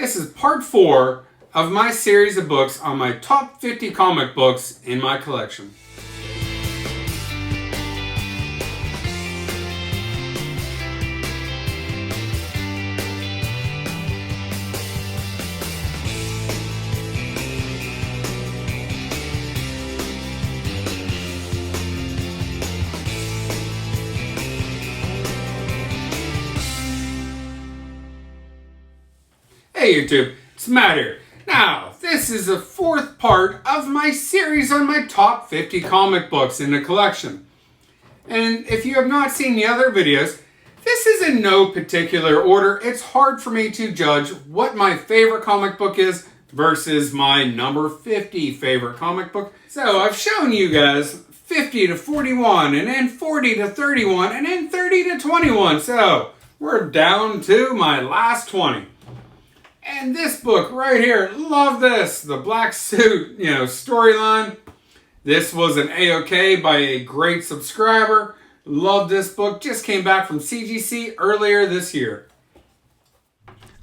This is part 4 of my series of books on my top 50 comic books in my collection. Hey YouTube, it's Matt here. Now, this is the 4th part of my series on my top 50 comic books in the collection. And if you have not seen the other videos, this is in no particular order. It's hard for me to judge what my favorite comic book is versus my number 50 favorite comic book. So I've shown you guys 50 to 41, and then 40 to 31, and then 30 to 21. So we're down to my last 20. And this book right here, love this. The black suit, storyline. This was an A-OK by a great subscriber. Love this book. Just came back from CGC earlier this year.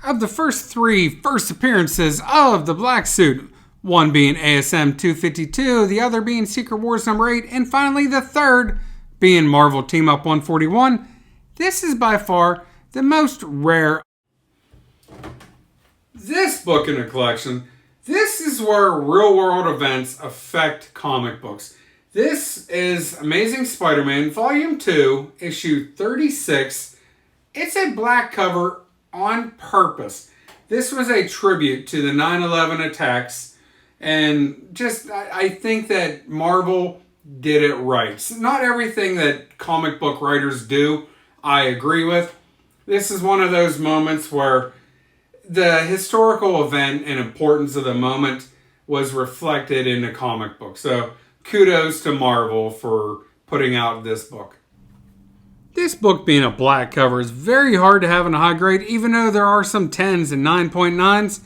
Of the first 3 appearances of the black suit, one being ASM 252, the other being Secret Wars number 8, and finally the third being Marvel Team Up 141, this is by far the most rare. This book in the collection, this is where real world events affect comic books. This is Amazing Spider-Man Volume 2, issue 36. It's a black cover on purpose. This was a tribute to the 9/11 attacks, and I think that Marvel did it right. Not everything that comic book writers do, I agree with. This is one of those moments where the historical event and importance of the moment was reflected in the comic book. So kudos to Marvel for putting out this book. This book being a black cover is very hard to have in a high grade, even though there are some 10s and 9.9s.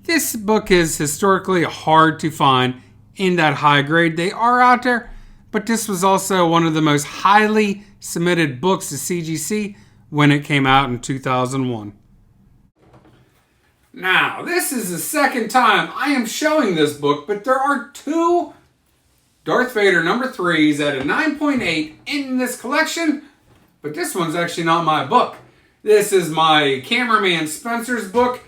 This book is historically hard to find in that high grade. They are out there, but this was also one of the most highly submitted books to CGC when it came out in 2001. Now, this is the second time I am showing this book, but there are 2 Darth Vader number 3s at a 9.8 in this collection, but this one's actually not my book. This is my cameraman Spencer's book.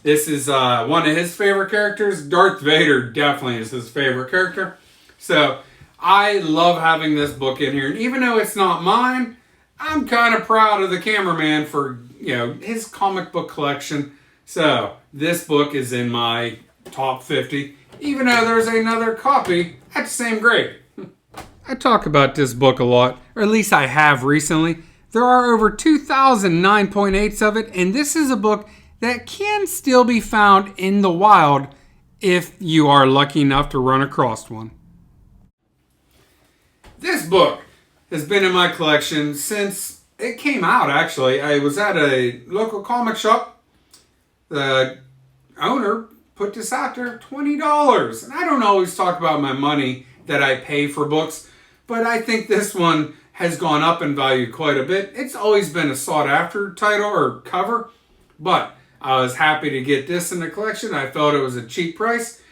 This is one of his favorite characters. Darth Vader definitely is his favorite character. So, I love having this book in here, and even though it's not mine, I'm kind of proud of the cameraman for, his comic book collection. So, this book is in my top 50, even though there's another copy at the same grade. I talk about this book a lot, or at least I have recently. There are over 2,000 9.8s of it, and this is a book that can still be found in the wild if you are lucky enough to run across one. This book has been in my collection since it came out, actually. I was at a local comic shop. The owner put this out there, $20. And I don't always talk about my money that I pay for books, but I think this one has gone up in value quite a bit. It's always been a sought after title or cover, but I was happy to get this in the collection. I felt it was a cheap price.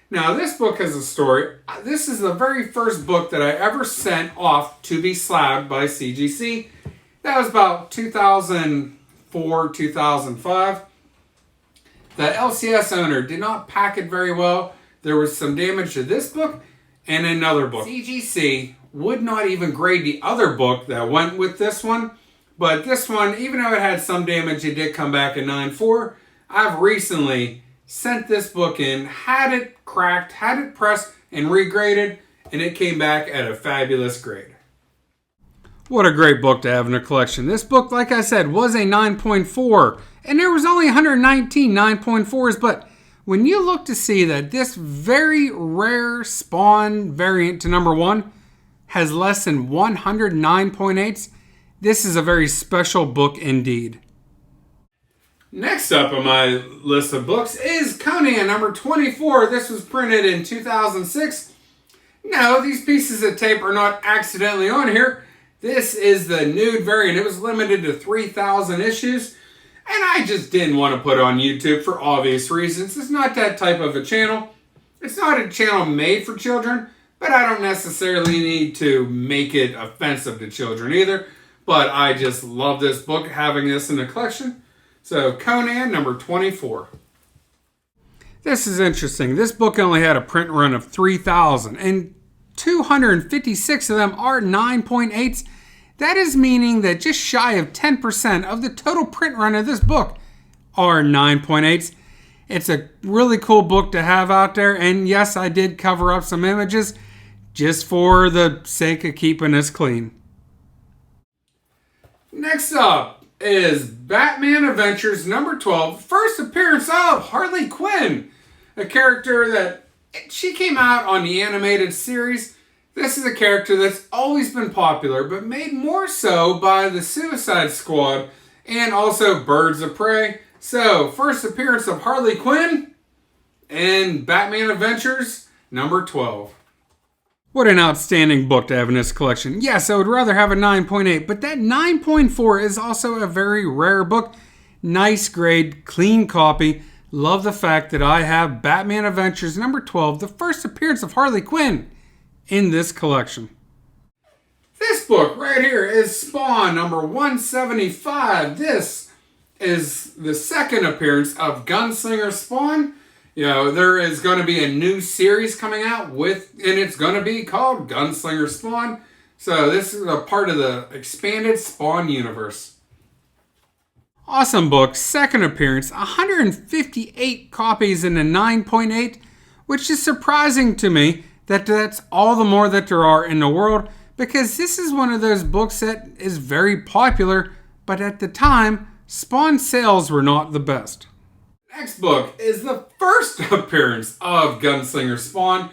Now, this book has a story. This is the very first book that I ever sent off to be slabbed by CGC. That was about 2004, 2005. The LCS owner did not pack it very well. There was some damage to this book and another book. CGC would not even grade the other book that went with this one. But this one, even though it had some damage, it did come back in 9.4. I've recently sent this book in, had it cracked, had it pressed and regraded, and it came back at a fabulous grade. What a great book to have in a collection. This book, like I said, was a 9.4. And there was only 119 9.4s, but when you look to see that this very rare Spawn variant to number 1 has less than 100 9.8s, this is a very special book indeed. Next up on my list of books is Conan number 24. This was printed in 2006. No, these pieces of tape are not accidentally on here. This is the nude variant. It was limited to 3,000 issues. And I just didn't want to put it on YouTube for obvious reasons. It's not that type of a channel. It's not a channel made for children, but I don't necessarily need to make it offensive to children either. But I just love this book, having this in the collection. So Conan, number 24. This is interesting. This book only had a print run of 3,000, and 256 of them are 9.8s. That is meaning that just shy of 10% of the total print run of this book are 9.8s. It's a really cool book to have out there, and yes, I did cover up some images just for the sake of keeping us clean. Next up is Batman Adventures number 12, first appearance of Harley Quinn, a character that she came out on the animated series. This is a character that's always been popular, but made more so by the Suicide Squad and also Birds of Prey. So, first appearance of Harley Quinn in Batman Adventures number 12. What an outstanding book to have in this collection. Yes, I would rather have a 9.8, but that 9.4 is also a very rare book. Nice grade, clean copy. Love the fact that I have Batman Adventures number 12, the first appearance of Harley Quinn in this collection. This book right here is Spawn number 175. This is the second appearance of Gunslinger Spawn. You know, there is going to be a new series coming out and it's going to be called Gunslinger Spawn. So this is a part of the expanded Spawn universe. Awesome book, second appearance, 158 copies in a 9.8, which is surprising to me that that's all the more that there are in the world, because this is one of those books that is very popular, but at the time, Spawn sales were not the best. Next book is the first appearance of Gunslinger Spawn.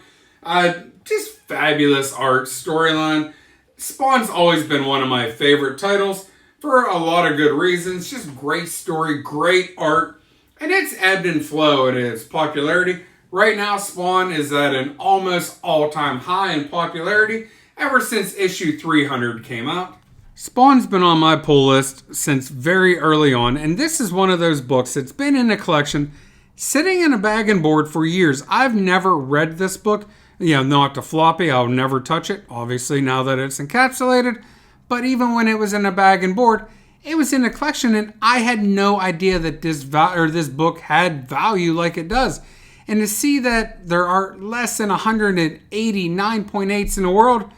Just fabulous art, storyline. Spawn's always been one of my favorite titles for a lot of good reasons. Just great story, great art, and it's ebbed and flowed in its popularity. Right now, Spawn is at an almost all-time high in popularity ever since issue 300 came out. Spawn's been on my pull list since very early on, and this is one of those books that's been in the collection, sitting in a bag and board for years. I've never read this book. Not the floppy. I'll never touch it, obviously, now that it's encapsulated. But even when it was in a bag and board, it was in a collection, and I had no idea that this book had value like it does. And to see that there are less than 180 9.8s in the world,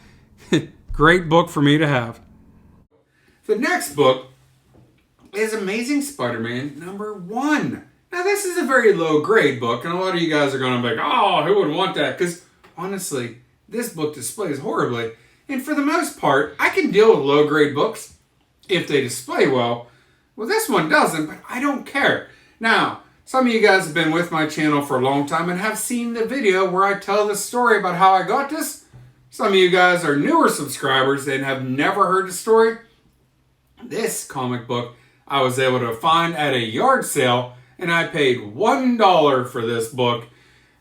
great book for me to have. The next book is Amazing Spider-Man number 1. Now, this is a very low-grade book, and a lot of you guys are going to be like, oh, who would want that? Because, honestly, this book displays horribly. And for the most part, I can deal with low-grade books if they display well. Well, this one doesn't, but I don't care. Now, some of you guys have been with my channel for a long time and have seen the video where I tell the story about how I got this. Some of you guys are newer subscribers and have never heard the story. This comic book I was able to find at a yard sale, and I paid $1 for this book.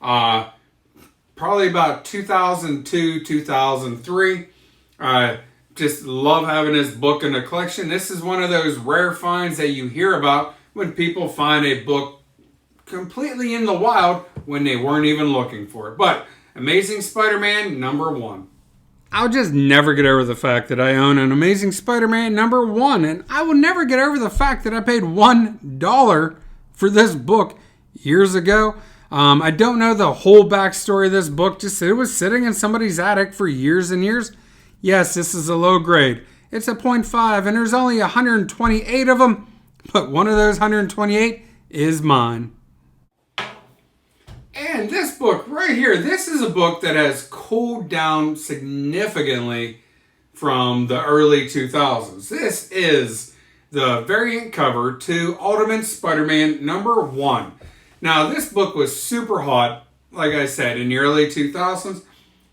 Probably about 2002, 2003. I just love having this book in the collection. This is one of those rare finds that you hear about when people find a book completely in the wild when they weren't even looking for it. But Amazing Spider-Man number 1. I'll just never get over the fact that I own an Amazing Spider-Man number 1, and I will never get over the fact that I paid $1 for this book years ago. I don't know the whole backstory of this book, just it was sitting in somebody's attic for years and years. Yes, this is a low grade. It's a 0.5, and there's only 128 of them, but one of those 128 is mine. And this book right here, this is a book that has cooled down significantly from the early 2000s. This is the variant cover to Ultimate Spider-Man number 1. Now, this book was super hot, like I said, in the early 2000s.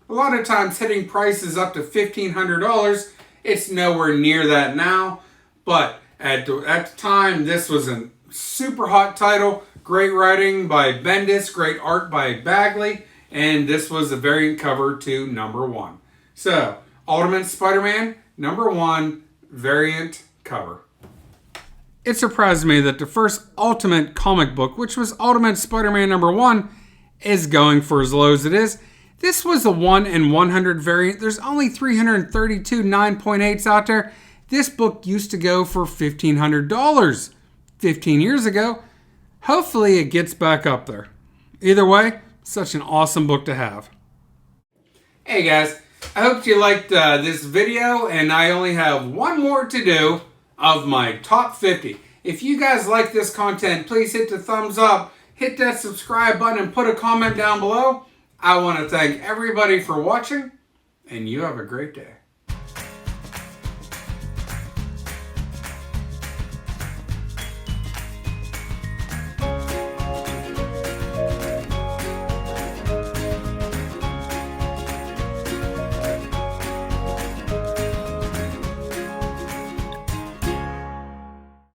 A lot of times hitting prices up to $1,500. It's nowhere near that now. But at the time, this was a super hot title. Great writing by Bendis, great art by Bagley, and this was the variant cover to number 1. So, Ultimate Spider-Man number 1 variant cover. It surprised me that the first Ultimate comic book, which was Ultimate Spider-Man #1, is going for as low as it is. This was the 1 in 100 variant. There's only 332 9.8s out there. This book used to go for $1,500 15 years ago. Hopefully it gets back up there. Either way, such an awesome book to have. Hey guys, I hope you liked this video, and I only have one more to do of my top 50. If you guys like this content, please hit the thumbs up, hit that subscribe button, and put a comment down below. I want to thank everybody for watching, and you have a great day.